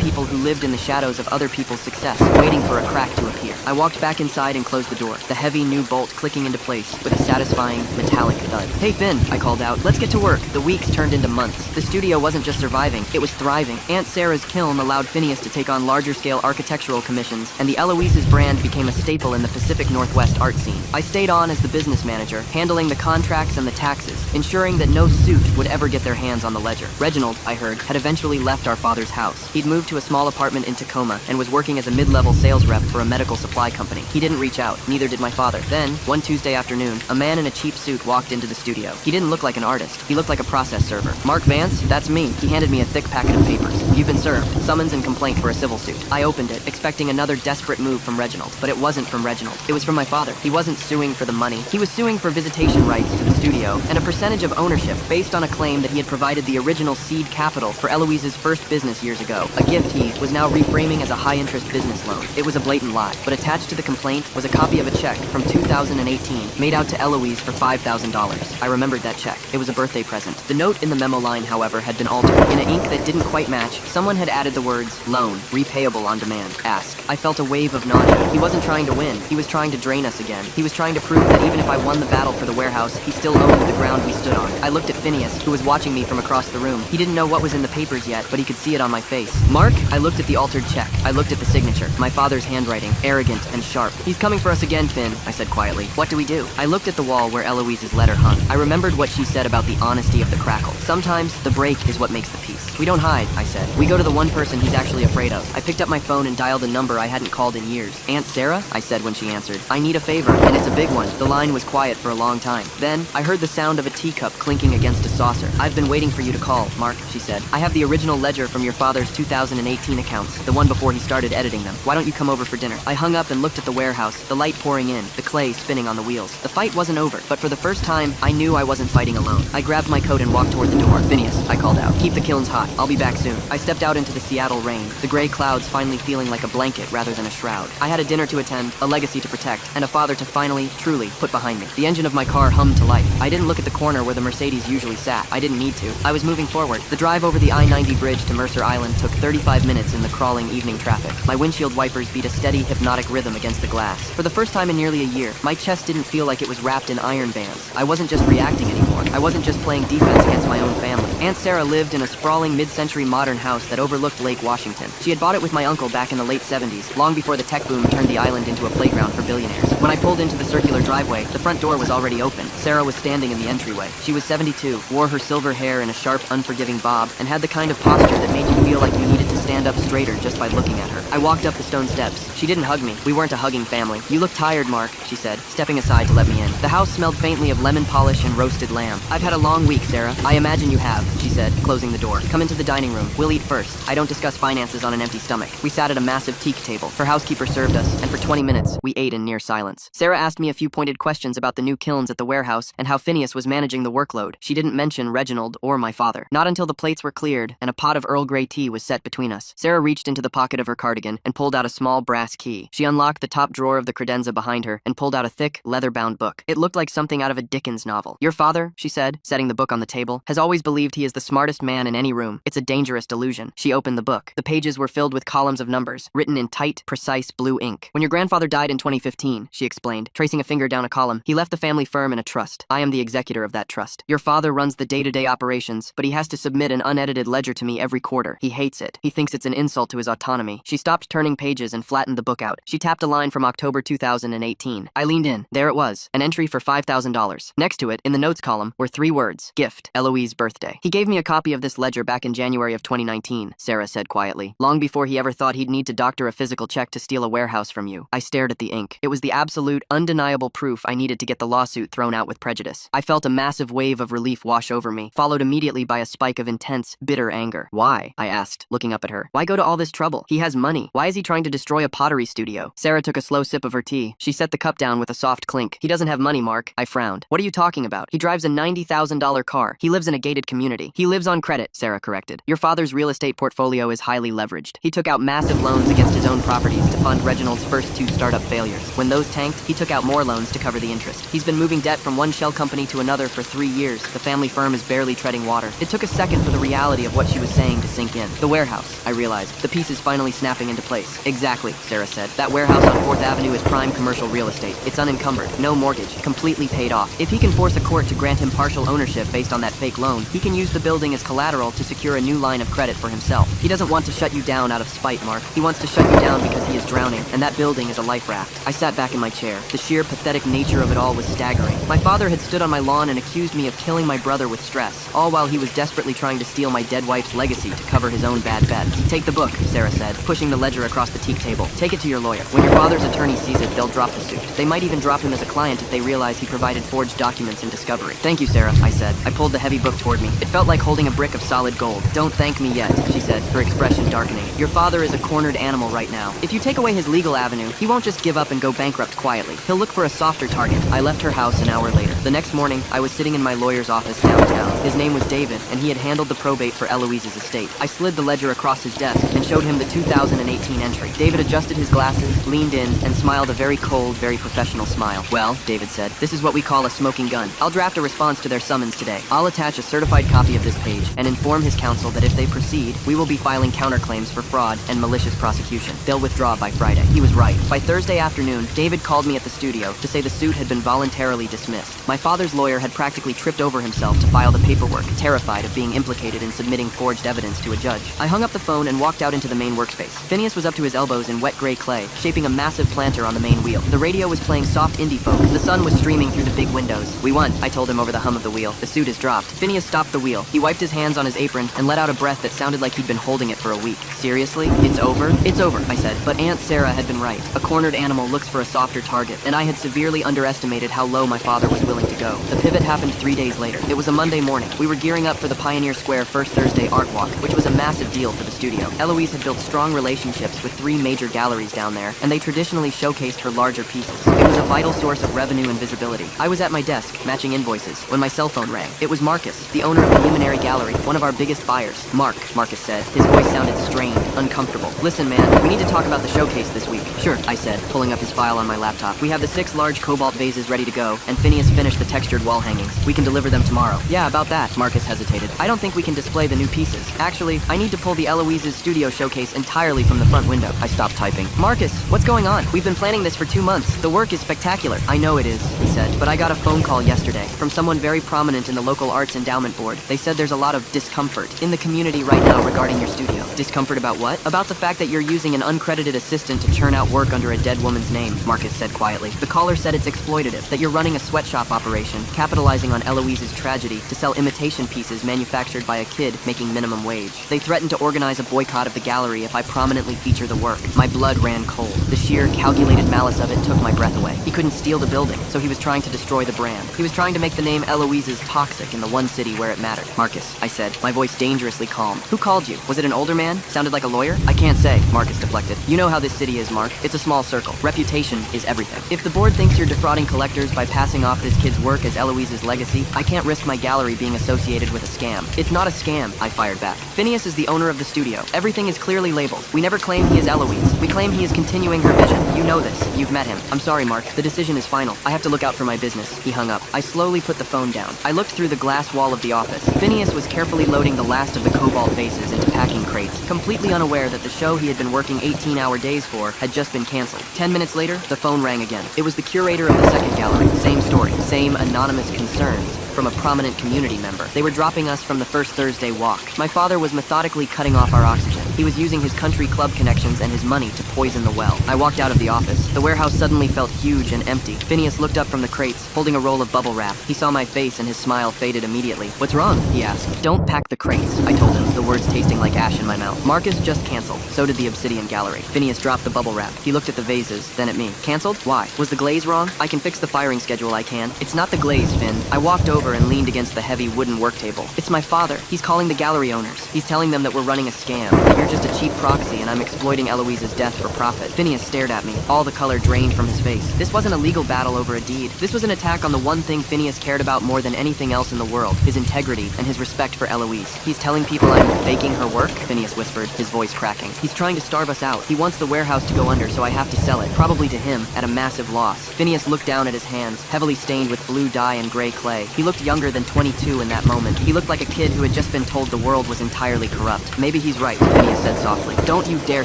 [SPEAKER 1] people who lived in the shadows of other people's success, waiting for a crack to appear. I walked back inside and closed the door, the heavy new bolt clicking into place with a satisfying, metallic thud. Hey Finn, I called out, let's get to work. The weeks turned into months. The studio wasn't just surviving, it was thriving. Aunt Sarah's kiln allowed Phineas to take on larger-scale architectural commissions, and the Eloise's brand became a staple in the Pacific Northwest art scene. I stayed on as the business manager, handling the contracts and the taxes, ensuring that no suit would ever get their hands on the ledger. Reginald, I heard, had eventually left our father's house. He'd moved to a small apartment in Tacoma and was working as a mid-level sales rep for a medical supply company. He didn't reach out, neither did my father. Then, one Tuesday afternoon, a man in a cheap suit walked into the studio. He didn't look like an artist. He looked like a process server. Mark Vance? That's me. He handed me a thick packet of papers. You've been served. Summons and complaint for a civil suit. I opened it, expecting another desperate move from Reginald. But it wasn't from Reginald. It was from my father. He wasn't suing for the money. He was suing for visitation rights to the studio and a percentage of ownership based on a claim that he had provided the original seed capital for Eloise's first business years ago. A gift he was now reframing as a high-interest business loan. It was a blatant lie, but attached to the complaint was a copy of a check from 2018 made out to Eloise for $5,000. I remembered that check. It was a birthday present. The note in the memo line, however, had been altered. In an ink that didn't quite match, someone had added the words, loan, repayable on demand, ask. I felt a wave of nausea. He wasn't trying to win. He was trying to drain us again. He was trying to prove that even if I won the battle for the warehouse, he still owned the ground we stood on. I looked at Phineas, who was watching me from across the room. He didn't know what was in the papers yet, but he could see it on my face. Mark? I looked at the altered check. I looked at the signature. My father's handwriting, arrogant and sharp. He's coming for us again, Finn, I said quietly. What do we do? I looked at the wall where Eloise's letter hung. I remembered what she said about the honesty of the crackle. Sometimes, the break is what makes the peace. We don't hide, I said. We go to the one person he's actually afraid of. I picked up my phone and dialed a number I hadn't called in years. Aunt Sarah? I said when she answered. I need a favor, and it's a big one. The line was quiet for a long time. Then, I heard the sound of a teacup clinking against a saucer. I've been waiting for you to call, Mark, she said. I have the original ledger from your father's 2018 accounts, the one before he started editing them. Why don't you come over for dinner? I hung up and looked at the warehouse, the light pouring in, the clay spinning on the wheels. The fight wasn't over, but for the first time, I knew I wasn't fighting alone. I grabbed my coat and walked toward the door. Phineas, I called out. Keep the kilns hot. I'll be back soon. I stepped out into the Seattle rain, the gray clouds finally feeling like a blanket rather than a shroud. I had a dinner to attend, a legacy to protect, and a father to finally, truly, put behind me. The engine of my car hummed to life. I didn't look at the corner where the Mercedes usually sat. I didn't need to. I was moving forward. The drive over the I-90 bridge to Mercer Island took 35 minutes in the crawling evening traffic. My windshield wipers beat a steady, hypnotic rhythm against the glass. For the first time in nearly a year, my chest didn't feel like it was wrapped in iron bands. I wasn't just reacting anymore. I wasn't just playing defense against my own family. Aunt Sarah lived in a sprawling mid-century modern house that overlooked Lake Washington. She had bought it with my uncle back in the late 70s, long before the tech boom turned the island into a playground for billionaires. When I pulled into the circular driveway, the front door was already open. Sarah was standing in the entryway. She was 72, wore her silver hair in a sharp, unforgiving bob, and had the kind of posture that made you feel like you needed to stand up straighter just by looking at her. I walked up the stone steps. She didn't hug me. We weren't a hugging family. You look tired, Mark, she said, stepping aside to let me in. The house smelled faintly of lemon polish and roasted lamb. I've had a long week, Sarah. I imagine you have, she said, closing the door. Come into the dining room. We'll eat first. I don't discuss finances on an empty stomach. We sat at a massive teak table. Her housekeeper served us, and for 20 minutes, we ate in near silence. Sarah asked me a few pointed questions about the new kilns at the warehouse and how Phineas was managing the workload. She didn't mention Reginald or my father. Not until the plates were cleared and a pot of Earl Grey tea was set between us. Sarah reached into the pocket of her cardigan and pulled out a small brass key. She unlocked the top drawer of the credenza behind her and pulled out a thick, leather-bound book. It looked like something out of a Dickens novel. Your father, she said, setting the book on the table, has always believed he is the smartest man in any room. It's a dangerous delusion. She opened the book. The pages were filled with columns of numbers, written in tight, precise blue ink. When your grandfather died in 2015, she explained, tracing a finger down a column, he left the family firm in a trust. I am the executor of that trust. Your father runs the day-to-day operations, but he has to submit an unedited ledger to me every quarter. He hates it. He thinks it's an insult to his autonomy. She stopped turning pages and flattened the book out. She tapped a line from October 2018. I leaned in. There it was, an entry for $5,000. Next to it, in the notes column, were 3 words, gift, Eloise birthday. He gave me a copy of this ledger back in January of 2019, Sarah said quietly, long before he ever thought he'd need to doctor a physical check to steal a warehouse from you. I stared at the ink. It was the absolute, undeniable proof I needed to get the lawsuit thrown out with prejudice. I felt a massive wave of relief wash over me, followed immediately by a spike of intense, bitter anger. Why? I asked, looking up at her. Why go to all this trouble? He has money. Why is he trying to destroy a pottery studio? Sarah took a slow sip of her tea. She set the cup down with a soft clink. He doesn't have money, Mark. I frowned. What are you talking about? He drives a $90,000 car. He lives in a gated community. He lives on credit, Sarah corrected. Your father's real estate portfolio is highly leveraged. He took out massive loans against his own properties to fund Reginald's first 2 startup failures. When those tanked, he took out more loans to cover the interest. He's been moving debt from one shell company to another for 3 years. The family firm is barely treading water. It took a second for the reality of what she was saying to sink in. The warehouse, I realized. The pieces finally snapping into place. Exactly, Sarah said. That warehouse on 4th Avenue is prime commercial real estate. It's unencumbered, no mortgage, completely paid off. If he can force a court to grant him partial ownership based on that fake loan, he can use the building as collateral to secure a new line of credit for himself. He doesn't want to shut you down out of spite, Mark. He wants to shut you down because he is drowning, and that building is a life raft. I sat back in my chair. The sheer pathetic nature of it all was staggering. My father had stood on my lawn and accused me of killing my brother with stress, all while he was desperately trying to steal my dead wife's legacy to cover his own bad bets. Take the book, Sarah said, pushing the ledger across the teak table. Take it to your lawyer. When your father's attorney sees it, they'll drop the suit. They might even drop him as a client if they realize he provided forged documents in discovery. Thank you, Sarah, I said. I pulled the heavy book toward me. It felt like holding a brick of solid gold. Don't thank me yet, she said, her expression darkening. Your father is a cornered animal right now. If you take away his legal avenue, he won't just give up and go bankrupt quietly. He'll look for a softer target. I left her house an hour later. The next morning, I was sitting in my lawyer's office downtown. His name was David, and he had handled the probate for Eloise's estate. I slid the ledger across his desk and showed him the 2018 entry. David adjusted his glasses, leaned in, and smiled a very cold, very professional smile. Well, David said, this is what we call a smoking gun. I'll draft a response to their summons today. I'll attach a certified copy of this page and inform his counsel that if they proceed, we will be filing counterclaims for fraud and malicious prosecution. They'll withdraw by Friday. He was right. By Thursday afternoon, David called me at the studio to say the suit had been voluntarily dismissed. My father's lawyer had practically tripped over himself to file the paperwork, terrified of being implicated in submitting forged evidence to a judge. I hung up the phone and walked out into the main workspace. Phineas was up to his elbows in wet gray clay, shaping a massive planter on the main wheel. The radio was playing soft indie folk. The sun was streaming through the big windows. We won, I told him over the hum of the wheel. The suit is dropped. Phineas stopped the wheel. He wiped his hands on his apron and let out a breath that sounded like he'd been holding it for a week. Seriously? It's over? It's over, I said. But Aunt Sarah had been right. A cornered animal looks for a softer target, and I had severely underestimated how low my father was willing to go. The pivot happened 3 days later. It was a Monday morning. We were gearing up for the Pioneer Square First Thursday Art Walk, which was a massive deal for the studio. Eloise had built strong relationships with 3 major galleries down there, and they traditionally showcased her larger pieces. It was a vital source of revenue and visibility. I was at my desk, matching invoices, when my cell phone rang. It was Marcus, the owner of the Luminary Gallery, one of our biggest buyers. Marcus said. His voice sounded strained, uncomfortable. Listen, man, we need to talk about the showcase this week. Sure, I said, pulling up his file on my laptop. We have the 6 large cobalt vases ready to go, and Phineas finished the textured wall hangings. We can deliver them tomorrow. Yeah, about that, Marcus hesitated. I don't think we can display the new pieces. Actually, I need to pull the Eloise's studio showcase entirely from the front window. I stopped typing. Marcus, what's going on? We've been planning this for 2 months. The work is spectacular. I know it is, he said, but I got a phone call yesterday from someone very prominent in the local arts endowment board. They said there's a lot of discomfort in the community right now regarding your studio. Discomfort about what? About the fact that you're using an uncredited assistant to churn out work under a dead woman's name, Marcus said quietly. The caller said it's exploitative, that you're running a sweatshop operation, capitalizing on Eloise's tragedy to sell imitation pieces manufactured by a kid making minimum wage. They threatened to organize a boycott of the gallery if I prominently feature the work. My blood ran cold. The sheer, calculated malice of it took my breath away. He couldn't steal the building, so he was trying to destroy the brand. He was trying to make the name Eloise's toxic in the one city where it mattered. Marcus, I said, my voice dangerously calm. Who called you? Was it an older man? Sounded like a lawyer? I can't say, Marcus deflected. You know how this city is, Mark. It's a small circle. Reputation is everything. If the board thinks you're defrauding collectors by passing off this kid's work as Eloise's legacy, I can't risk my gallery being associated with a scam. It's not a scam, I fired back. Phineas is the owner of the studio. Everything is clearly labeled. We never claim he is Eloise. We claim he is continuing her vision. You know this. You've met him. I'm sorry, Mark. The decision is final. I have to look out for my business. He hung up. I slowly put the phone down. I looked through the glass wall of the office. Phineas was carefully loading the last of the cobalt vases into packing crates, completely unaware that the show he had been working 18-hour days for had just been canceled. 10 minutes later, the phone rang again. It was the curator of the second gallery. Same story. Same anonymous concerns from a prominent community member. They were dropping us from the First Thursday walk. My father was methodically cutting off our oxygen. He was using his country club connections and his money to poison the well. I walked out of the office. The warehouse suddenly felt huge and empty. Phineas looked up from the crates, holding a roll of bubble wrap. He saw my face and his smile faded immediately. "What's wrong?" he asked. "Don't pack the crates," I told him, the words tasting like ash in my mouth. "Marcus just canceled. So did the Obsidian Gallery." Phineas dropped the bubble wrap. He looked at the vases, then at me. "Canceled? Why? Was the glaze wrong? I can fix the firing schedule, I can." "It's not the glaze, Finn." I walked over and leaned against the heavy wooden work table. "It's my father. He's calling the gallery owners. He's telling them that we're running a scam, that you're just a cheap proxy and I'm exploiting Eloise's death for profit." Phineas stared at me. All the color drained from his face. This wasn't a legal battle over a deed. This was an attack on the one thing Phineas cared about more than anything else in the world, his integrity and his respect for Eloise. "He's telling people I'm faking her work?" Phineas whispered, his voice cracking. "He's trying to starve us out. He wants the warehouse to go under, so I have to sell it, probably to him, at a massive loss." Phineas looked down at his hands, heavily stained with blue dye and gray clay. He looked younger than 22 in that moment. He looked like a kid who had just been told the world was entirely corrupt. "Maybe he's right," Phineas said softly. "Don't you dare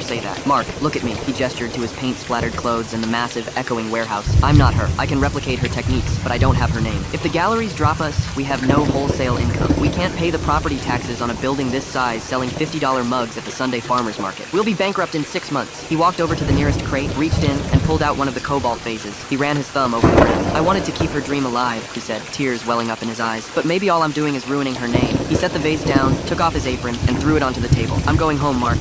[SPEAKER 1] say that. Mark, look at me." He gestured to his paint-splattered clothes and the massive, echoing warehouse. "I'm not her. I can replicate her techniques, but I don't have her name. If the galleries drop us, we have no wholesale income. We can't pay the property taxes on a building this size selling $50 mugs at the Sunday farmers market. We'll be bankrupt in 6 months." He walked over to the nearest crate, reached in, and pulled out one of the cobalt vases. He ran his thumb over the rim. "I wanted to keep her dream alive," he said, tears welling up in his eyes. "But maybe all I'm doing is ruining her name." He set the vase down, took off his apron, and threw it onto the table. "I'm going home, Mark.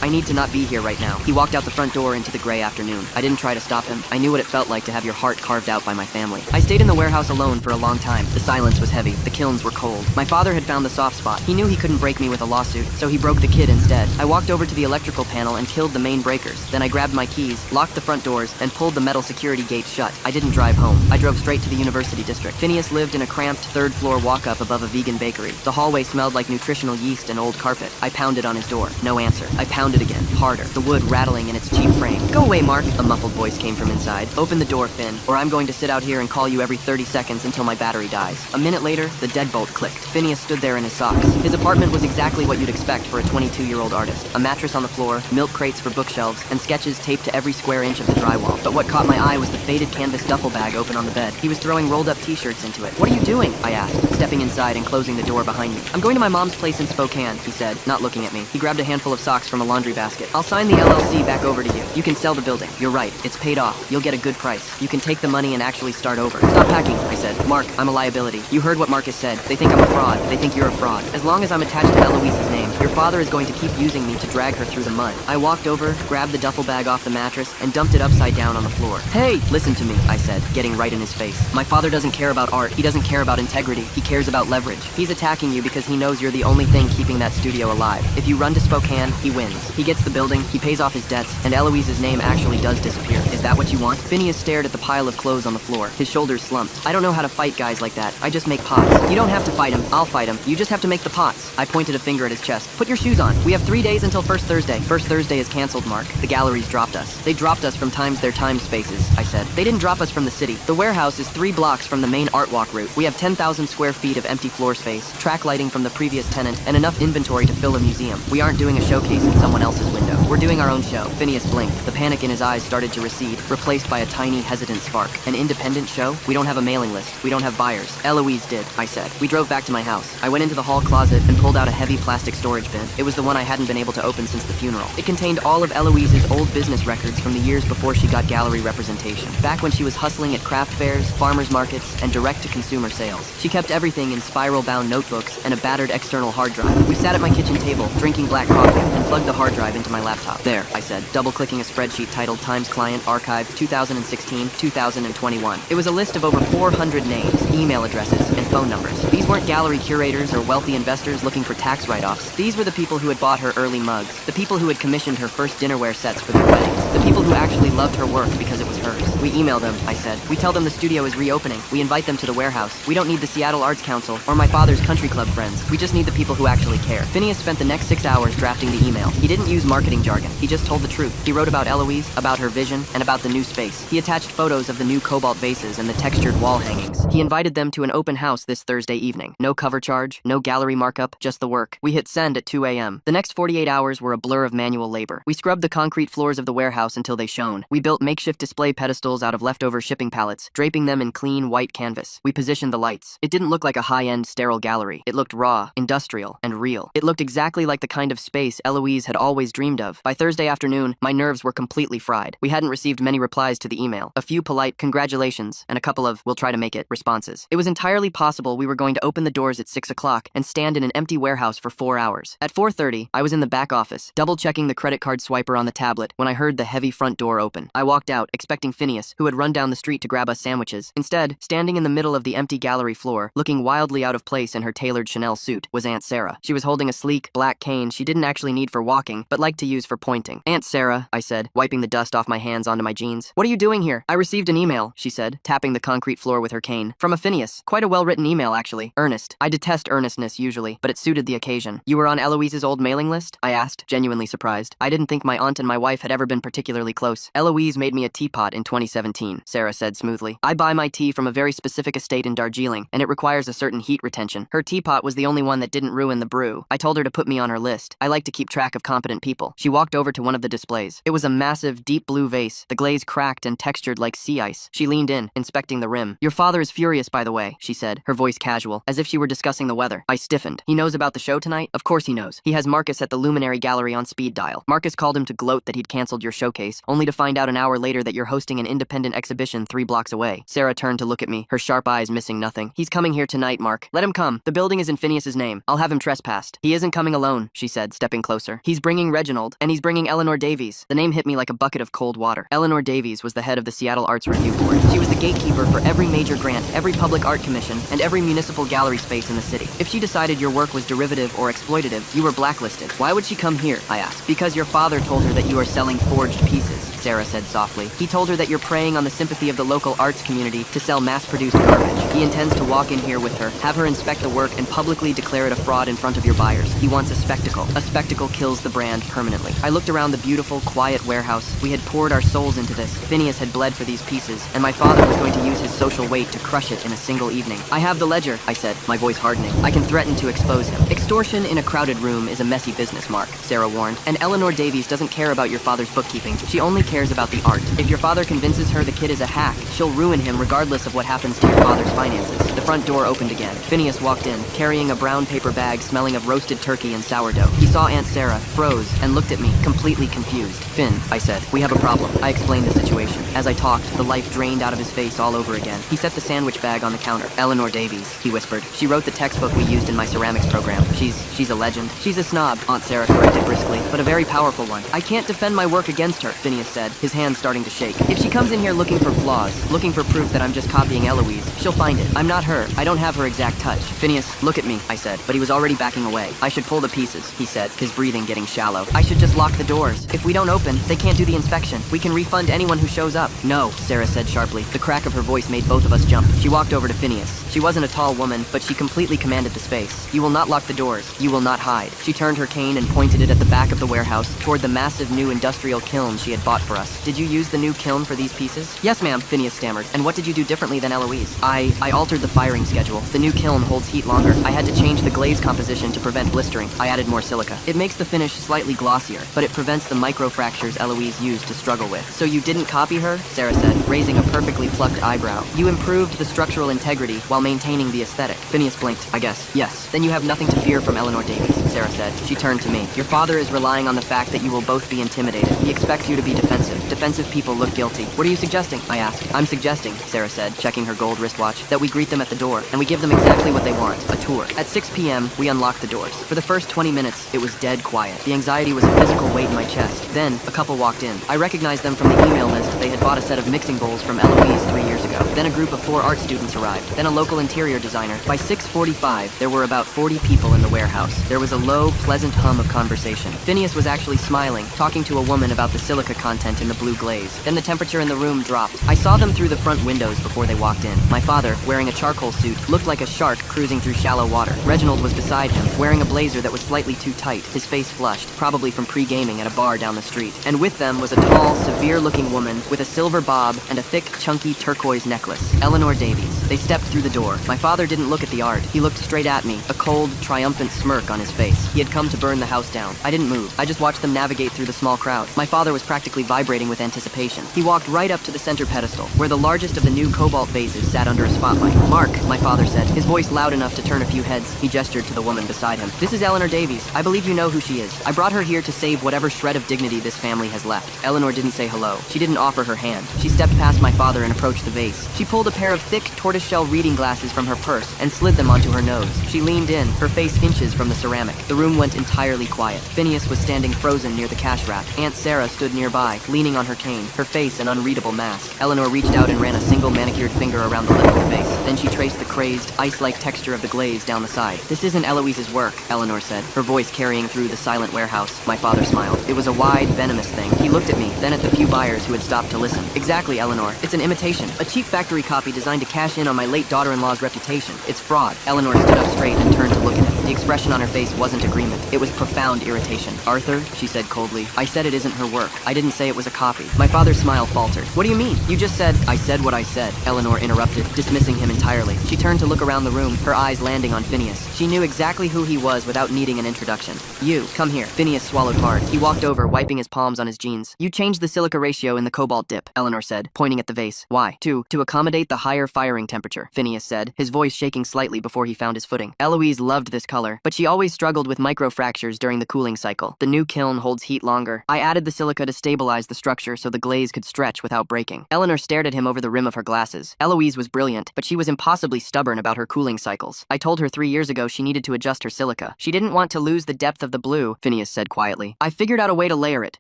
[SPEAKER 1] I need to not be here right now." He walked out the front door into the gray afternoon. I didn't try to stop him. I knew what it felt like to have your heart carved out by my family. I stayed in the warehouse alone for a long time. The silence was heavy. The kilns were cold. My father had found the soft spot. He knew he couldn't break me with a lawsuit, so he broke the kid instead. I walked over to the electrical panel and killed the main breakers. Then I grabbed my keys, locked the front doors, and pulled the metal security gate shut. I didn't drive home. I drove straight to the University District. Phineas lived in a cramped third-floor walk-up above a vegan bakery. The hallway smelled like nutritional yeast and old carpet. I pounded on his door. No answer. I pounded again, harder, the wood rattling in its cheap frame. "Go away, Mark," a muffled voice came from inside. "Open the door, Finn, or I'm going to sit out here and call you every 30 seconds until my battery dies." A minute later, the deadbolt clicked. Phineas stood there in his socks. His apartment was exactly what you'd expect for a 22-year-old artist. A mattress on the floor, milk crates for bookshelves, and sketches taped to every square inch of the drywall. But what caught my eye was the faded canvas duffel bag open on the bed. He was throwing rolled-up t-shirts into it. "What are you doing?" I asked, stepping inside and closing the door behind me. "I'm going to my mom's place in Spokane," he said, not looking at me. He grabbed a handful of socks from a laundry basket. "I'll sign the LLC back over to you. You can sell the building. You're right. It's paid off. You'll get a good price. You can take the money and actually start over." "Stop packing," I said. "Mark, I'm a liability. You heard what Marcus said. They think I'm a fraud. They think you're a fraud. As long as I'm attached to Eloise's name, your father is going to keep using me to drag her through the mud." I walked over, grabbed the duffel bag off the mattress, and dumped it upside down on the floor. "Hey, listen to me," I said, getting right in his face. "My father doesn't care about art. He doesn't care about integrity. He cares about leverage. He's attacking you because he knows you're the only thing keeping that studio alive. If you run to Spokane, he wins. He gets the building, he pays off his debts, and Eloise's name actually does disappear. Is that what you want?" Phineas stared at the pile of clothes on the floor. His shoulders slumped. "I don't know how to fight guys like that. I just make pots." "You don't have to fight him. I'll fight him. You just have to make the pots." I pointed a finger at his chest. "Put your shoes on. We have 3 days until First Thursday." "First Thursday is canceled, Mark. The galleries dropped us. They dropped us from their time spaces," I said. "They didn't drop us from the city. The warehouse is 3 blocks from the main art walk route. We have 10,000 square feet of empty floor space, track lighting from the previous tenant, and enough inventory to fill a museum. We aren't doing a showcase in someone else's window. We're doing our own show." Phineas blinked. The panic in his eyes started to recede, replaced by a tiny, hesitant spark. "An independent show? We don't have a mailing list. We don't have buyers." "Eloise did," I said. We drove back to my house. I went into the hall closet and pulled out a heavy plastic storage bin. It was the one I hadn't been able to open since the funeral. It contained all of Eloise's old business records from the years before she got gallery representation, back when she was hustling at craft fairs, farmers markets, and direct-to-consumer sales. She kept everything in spiral-bound notebooks and a battered external hard drive. We sat at my kitchen table, drinking black coffee, and plugged the hard drive into my laptop. "There," I said, double-clicking a spreadsheet titled Times Client Archive 2016-2021. It was a list of over 400 names, email addresses, and phone numbers. These weren't gallery curators or wealthy investors looking for tax write-offs. These were the people who had bought her early mugs, the people who had commissioned her first dinnerware sets for their weddings, the people who actually loved her work because it was hers. "We email them," I said. "We tell them the studio is reopening. We invite them to the warehouse. We don't need the Seattle Arts Council or my father's country club friends. We just need the people who actually care." Phineas spent the next 6 hours drafting the email. He didn't use marketing jargon. He just told the truth. He wrote about Eloise, about her vision, and about the new space. He attached photos of the new cobalt vases and the textured wall hangings. He invited them to an open house this Thursday evening. No cover charge, no gallery markup, just the work. We hit send at 2 a.m. The next 48 hours were a blur of manual labor. We scrubbed the concrete floors of the warehouse until they shone. We built makeshift display display pedestals out of leftover shipping pallets, draping them in clean, white canvas. We positioned the lights. It didn't look like a high-end, sterile gallery. It looked raw, industrial, and real. It looked exactly like the kind of space Eloise had always dreamed of. By Thursday afternoon, my nerves were completely fried. We hadn't received many replies to the email. A few polite congratulations and a couple of we'll try to make it responses. It was entirely possible we were going to open the doors at 6 o'clock and stand in an empty warehouse for 4 hours. At 4:30, I was in the back office, double-checking the credit card swiper on the tablet when I heard the heavy front door open. I walked out, expecting Phineas, who had run down the street to grab us sandwiches. Instead, standing in the middle of the empty gallery floor, looking wildly out of place in her tailored Chanel suit, was Aunt Sarah. She was holding a sleek, black cane she didn't actually need for walking, but liked to use for pointing. "Aunt Sarah," I said, wiping the dust off my hands onto my jeans. "What are you doing here?" "I received an email," she said, tapping the concrete floor with her cane. "From a Phineas. Quite a well-written email, actually. Earnest. I detest earnestness usually, but it suited the occasion." "You were on Eloise's old mailing list?" I asked, genuinely surprised. I didn't think my aunt and my wife had ever been particularly close. "Eloise made me a teapot in 2017, Sarah said smoothly. "I buy my tea from a very specific estate in Darjeeling, and it requires a certain heat retention. Her teapot was the only one that didn't ruin the brew. I told her to put me on her list. I like to keep track of competent people." She walked over to one of the displays. It was a massive, deep blue vase, the glaze cracked and textured like sea ice. She leaned in, inspecting the rim. "Your father is furious, by the way," she said, her voice casual, as if she were discussing the weather. I stiffened. "He knows about the show tonight?" "Of course he knows. He has Marcus at the Luminary Gallery on speed dial. Marcus called him to gloat that he'd canceled your showcase, only to find out an hour later that you're hosting an independent exhibition 3 blocks away." Sarah turned to look at me, her sharp eyes missing nothing. "He's coming here tonight, Mark. Let him come. The building is in Phineas's name. I'll have him trespassed." "He isn't coming alone," she said, stepping closer. "He's bringing Reginald, and he's bringing Eleanor Davies." The name hit me like a bucket of cold water. Eleanor Davies was the head of the Seattle Arts Review Board. She was the gatekeeper for every major grant, every public art commission, and every municipal gallery space in the city. If she decided your work was derivative or exploitative, you were blacklisted. "Why would she come here?" I asked. "Because your father told her that you are selling forged pieces," Sarah said softly. "He told her that you're preying on the sympathy of the local arts community to sell mass-produced garbage. He intends to walk in here with her, have her inspect the work, and publicly declare it a fraud in front of your buyers. He wants a spectacle. A spectacle kills the brand permanently." I looked around the beautiful, quiet warehouse. We had poured our souls into this. Phineas had bled for these pieces, and my father was going to use his social weight to crush it in a single evening. "I have the ledger," I said, my voice hardening. "I can threaten to expose him." "Extortion in a crowded room is a messy business, Mark," Sarah warned. "And Eleanor Davies doesn't care about your father's bookkeeping. She only cares about the art. If your father convinces her the kid is a hack, she'll ruin him regardless of what happens to your father's finances." The front door opened again. Phineas walked in, carrying a brown paper bag smelling of roasted turkey and sourdough. He saw Aunt Sarah, froze, and looked at me, completely confused. "Finn," I said, "we have a problem." I explained the situation. As I talked, the life drained out of his face all over again. He set the sandwich bag on the counter. "Eleanor Davies," he whispered. "She wrote the textbook we used in my ceramics program. She's a legend." "She's a snob," Aunt Sarah corrected briskly, "but a very powerful one." "I can't defend my work against her," Phineas said, his hands starting to shake. "If she comes in here looking for flaws, looking for proof that I'm just copying Eloise, she'll find it. I'm not her. I don't have her exact touch." "Phineas, look at me," I said, but he was already backing away. "I should pull the pieces," he said, his breathing getting shallow. "I should just lock the doors. If we don't open, they can't do the inspection. We can refund anyone who shows up." "No," Sarah said sharply. The crack of her voice made both of us jump. She walked over to Phineas. She wasn't a tall woman, but she completely commanded the space. "You will not lock the doors. You will not hide." She turned her cane and pointed it at the back of the warehouse, toward the massive new industrial kiln she had bought for us. "Did you use the new kiln for these pieces?" "Yes, ma'am," Phineas stammered. "And what did you do differently than Eloise?" I altered the firing schedule. The new kiln holds heat longer. I had to change the glaze composition to prevent blistering. I added more silica. It makes the finish slightly glossier, but it prevents the microfractures Eloise used to struggle with." "So you didn't copy her?" Sarah said, raising a perfectly plucked eyebrow. "You improved the structural integrity while maintaining the aesthetic." Phineas blinked. "I guess. Yes." "Then you have nothing to fear from Eleanor Davies," Sarah said. She turned to me. "Your father is relying on the fact that you will both be intimidated. He expects you to be defensive. Defensive people look guilty." "What are you suggesting?" I asked. "I'm suggesting," Sarah said, checking her gold wristwatch, "that we greet them at the door, and we give them exactly what they want, a tour." At 6 p.m., we unlocked the doors. For the first 20 minutes, it was dead quiet. The anxiety was a physical weight in my chest. Then, a couple walked in. I recognized them from the email list. They had bought a set of mixing bowls from Eloise 3 years ago. Then a group of 4 art students arrived. Then a local interior designer. By 6:45, there were about 40 people in the warehouse. There was a low, pleasant hum of conversation. Phineas was actually smiling, talking to a woman about the silica content in the blue glaze. Then the temperature in the room dropped. I saw them through the front windows before they walked in. My father, wearing a charcoal suit, looked like a shark cruising through shallow water. Reginald was beside him, wearing a blazer that was slightly too tight, his face flushed, probably from pre-gaming at a bar down the street. And with them was a tall, severe-looking woman with a silver bob and a thick, chunky turquoise necklace. Eleanor Davies. They stepped through the door. My father didn't look at the art. He looked straight at me, a cold, triumphant smirk on his face. He had come to burn the house down. I didn't move. I just watched them navigate through the small crowd. My father was practically vibrating with anticipation. He walked right up to the center pedestal, where the largest of the new cobalt vases sat under a spotlight. "Mark," my father said, his voice loud enough to turn a few heads. He gestured to the woman beside him. "This is Eleanor Davies. I believe you know who she is. I brought her here to save whatever shred of dignity this family has left." Eleanor didn't say hello. She didn't offer her hand. She stepped past my father and approached the vase. She pulled a pair of thick tortoiseshell reading glasses from her purse and slid them onto her nose. She leaned in, her face inches from the ceramic. The room went entirely quiet. Phineas was standing frozen near the cash wrap. Aunt Sarah stood nearby, leaning on her cane, her face an unreadable mask. Eleanor reached out and ran a single manicured finger around the lip of the vase. Then she traced the crazed, ice-like texture of the glaze down the side. "This isn't Eloise's work," Eleanor said, her voice carrying through the silent warehouse. My father smiled. It was a wide, venomous thing. He looked at me, then at the few buyers who had stopped to listen. "Exactly, Eleanor. It's an imitation. A cheap factory copy designed to cash in on my late daughter-in-law's reputation. It's fraud." Eleanor stood up straight and turned to look at him. The expression on her face wasn't agreement. It was profound irritation. "Arthur," she said coldly, "I said it isn't her work. I didn't say it was a copy." My father's smile faltered. "What do you mean? You just said—" "I said what I said," Eleanor interrupted, dismissing him entirely. She turned to look around the room, her eyes landing on Phineas. She knew exactly who he was without needing an introduction. "You, come here." Phineas swallowed hard. He walked over, wiping his palms on his jeans. "You changed the silica ratio in the cobalt dip," Eleanor said, pointing at the vase. "Why?" To accommodate the higher firing temperature," Phineas said, his voice shaking slightly before he found his footing. "Eloise loved this color, but she always struggled with microfractures during the cooling cycle. The new kiln holds heat longer. I added the silica to stabilize the structure so the glaze could stretch without breaking." Eleanor stared at him over the rim of her glasses. Eloise was brilliant, but she was impossibly stubborn about her cooling cycles. "I told her 3 years ago she needed to adjust her silica. She didn't want to lose the depth of the blue," Phineas said quietly. "I figured out a way to layer it.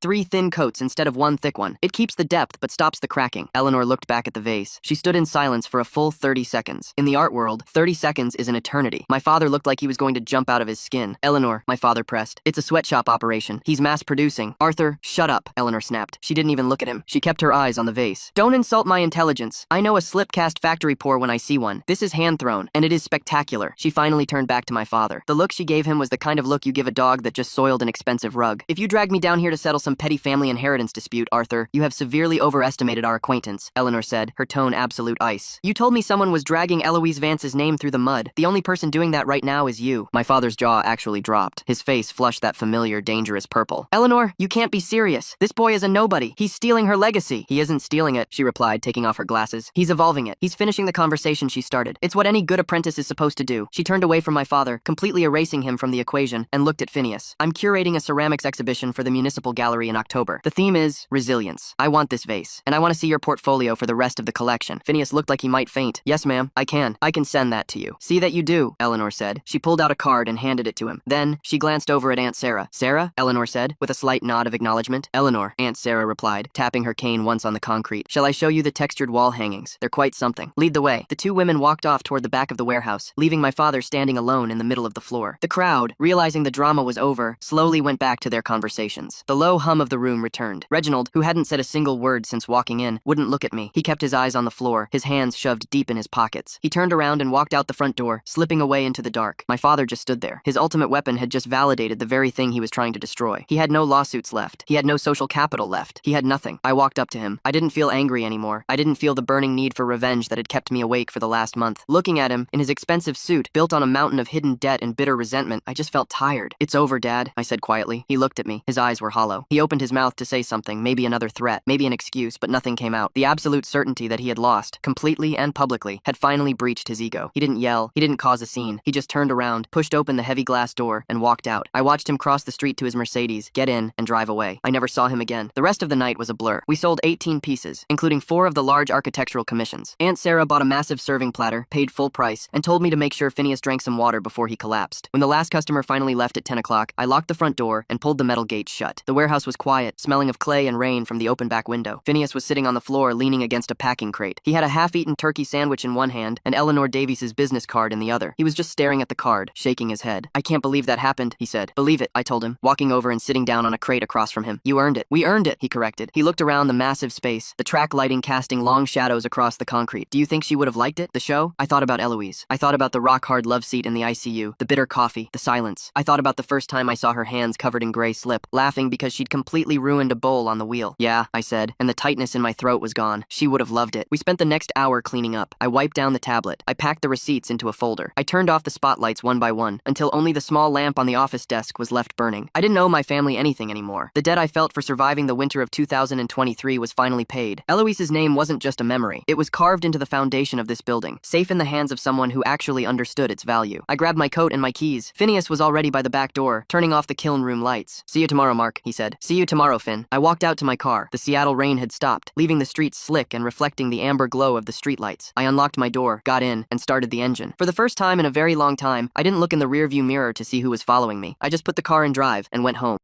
[SPEAKER 1] 3 thin coats instead of 1 thick one. It keeps the depth but stops the cracking." Eleanor looked back at the vase. She stood in silence for a full 30 seconds. In the art world, 30 seconds is an eternity. My father looked like he was going to jump out of his skin. "Eleanor," my father pressed. "It's a sweatshop operation. He's mass-producing." "Arthur, shut up," Eleanor snapped. She didn't even look at him. She kept her eyes on the vase. "Don't insult my intelligence. I know a slip-cast factory pour when I see one. This is hand-thrown, and it is spectacular." She finally turned back to my father. The look she gave him was the kind of look you give a dog that just soiled an expensive rug. "If you dragged me down here to settle some petty family inheritance dispute, Arthur, you have severely overestimated our acquaintance," Eleanor said, her tone absolute ice. "You told me someone was dragging Eloise Vance's name through the mud. The only person doing that right now is you." My father's jaw actually dropped. His face flushed that familiar, dangerous purple. "Eleanor, you can't be serious. This boy is a nobody. He's stealing her legacy." "He isn't stealing it," she replied, taking off her glasses. "He's evolving it. He's finishing the conversation she started. It's what any good apprentice is supposed to do." She turned away from my father, completely erasing him from the equation, and looked at Phineas. "I'm curating a ceramics exhibition for the Municipal Gallery in October. The theme is resilience. I want this vase, and I want to see your portfolio for the rest of the collection." Phineas looked like he might faint. "Yes, ma'am, I can. I can send that to you." "See that you do," Eleanor said. She pulled out a card and handed it to him. Then, she glanced over at Aunt Sarah. "Sarah?" Eleanor said, with a slight nod of acknowledgement. "Eleanor," Aunt Sarah replied, tapping her cane once on the concrete. "Shall I show you the textured wall hangings? They're quite something. Lead the way." The 2 women walked off toward the back of the warehouse, leaving my father standing alone in the middle of the floor. The crowd, realizing the drama was over, slowly went back to their conversations. The low hum of the room returned. Reginald, who hadn't said a single word since walking in, wouldn't look at me. He kept his eyes on the floor, his hands shoved deep in his pockets. He turned around and walked out the front door, slipping away into the dark. My father just stood there. His ultimate weapon had just validated the very thing he was trying to destroy. He had no lawsuits left. He had no social capital left. He had nothing. I walked up to him. I didn't feel angry anymore. I didn't feel the burning need for revenge that had kept me awake for the last month. Looking at him, in his expensive suit, built on a mountain of hidden debt and bitter resentment, I just felt tired. "It's over, Dad," I said quietly. He looked at me. His eyes were hollow. He opened his mouth to say something, maybe another threat, maybe an excuse, but nothing came out. The absolute certainty that he had lost, completely and publicly, had finally breached his ego. He didn't yell. He didn't cause a scene. He just turned around, pushed open the heavy glass door, and walked out. I watched him cross the street to his Mercedes, get in, and drive away. I never saw him again. The rest of the night was a blur. We sold 18 pieces, including 4 of the large architectural commissions. Aunt Sarah bought a massive serving platter, paid full price, and told me to make sure Phineas drank some water before he collapsed. When the last customer finally left at 10 o'clock, I locked the front door and pulled the metal gate shut. The warehouse was quiet, smelling of clay and rain from the open back window. Phineas was sitting on the floor, leaning against a packing crate. He had a half-eaten turkey sandwich in one hand and Eleanor Davies's business card in the other. He was just staring at the card, shaking shaking his head. I can't believe that happened, he said. Believe it, I told him, walking over and sitting down on a crate across from him. You earned it. We earned it, he corrected. He looked around the massive space, the track lighting casting long shadows across the concrete. Do you think she would have liked it, the show? I thought about Eloise. I thought about the rock-hard love seat in the ICU, the bitter coffee, the silence. I thought about the first time I saw her hands covered in gray slip, laughing because she'd completely ruined a bowl on the wheel. Yeah, I said, and the tightness in my throat was gone. She would have loved it. We spent the next hour cleaning up. I wiped down the tablet. I packed the receipts into a folder. I turned off the spotlights one by one, until only the small lamp on the office desk was left burning. I didn't owe my family anything anymore. The debt I felt for surviving the winter of 2023 was finally paid. Eloise's name wasn't just a memory. It was carved into the foundation of this building, safe in the hands of someone who actually understood its value. I grabbed my coat and my keys. Phineas was already by the back door, turning off the kiln room lights. See you tomorrow, Mark, he said. See you tomorrow, Finn. I walked out to my car. The Seattle rain had stopped, leaving the streets slick and reflecting the amber glow of the streetlights. I unlocked my door, got in, and started the engine. For the first time in a very long time, I didn't look in the rearview mirror to see who was following me. I just put the car in drive and went home.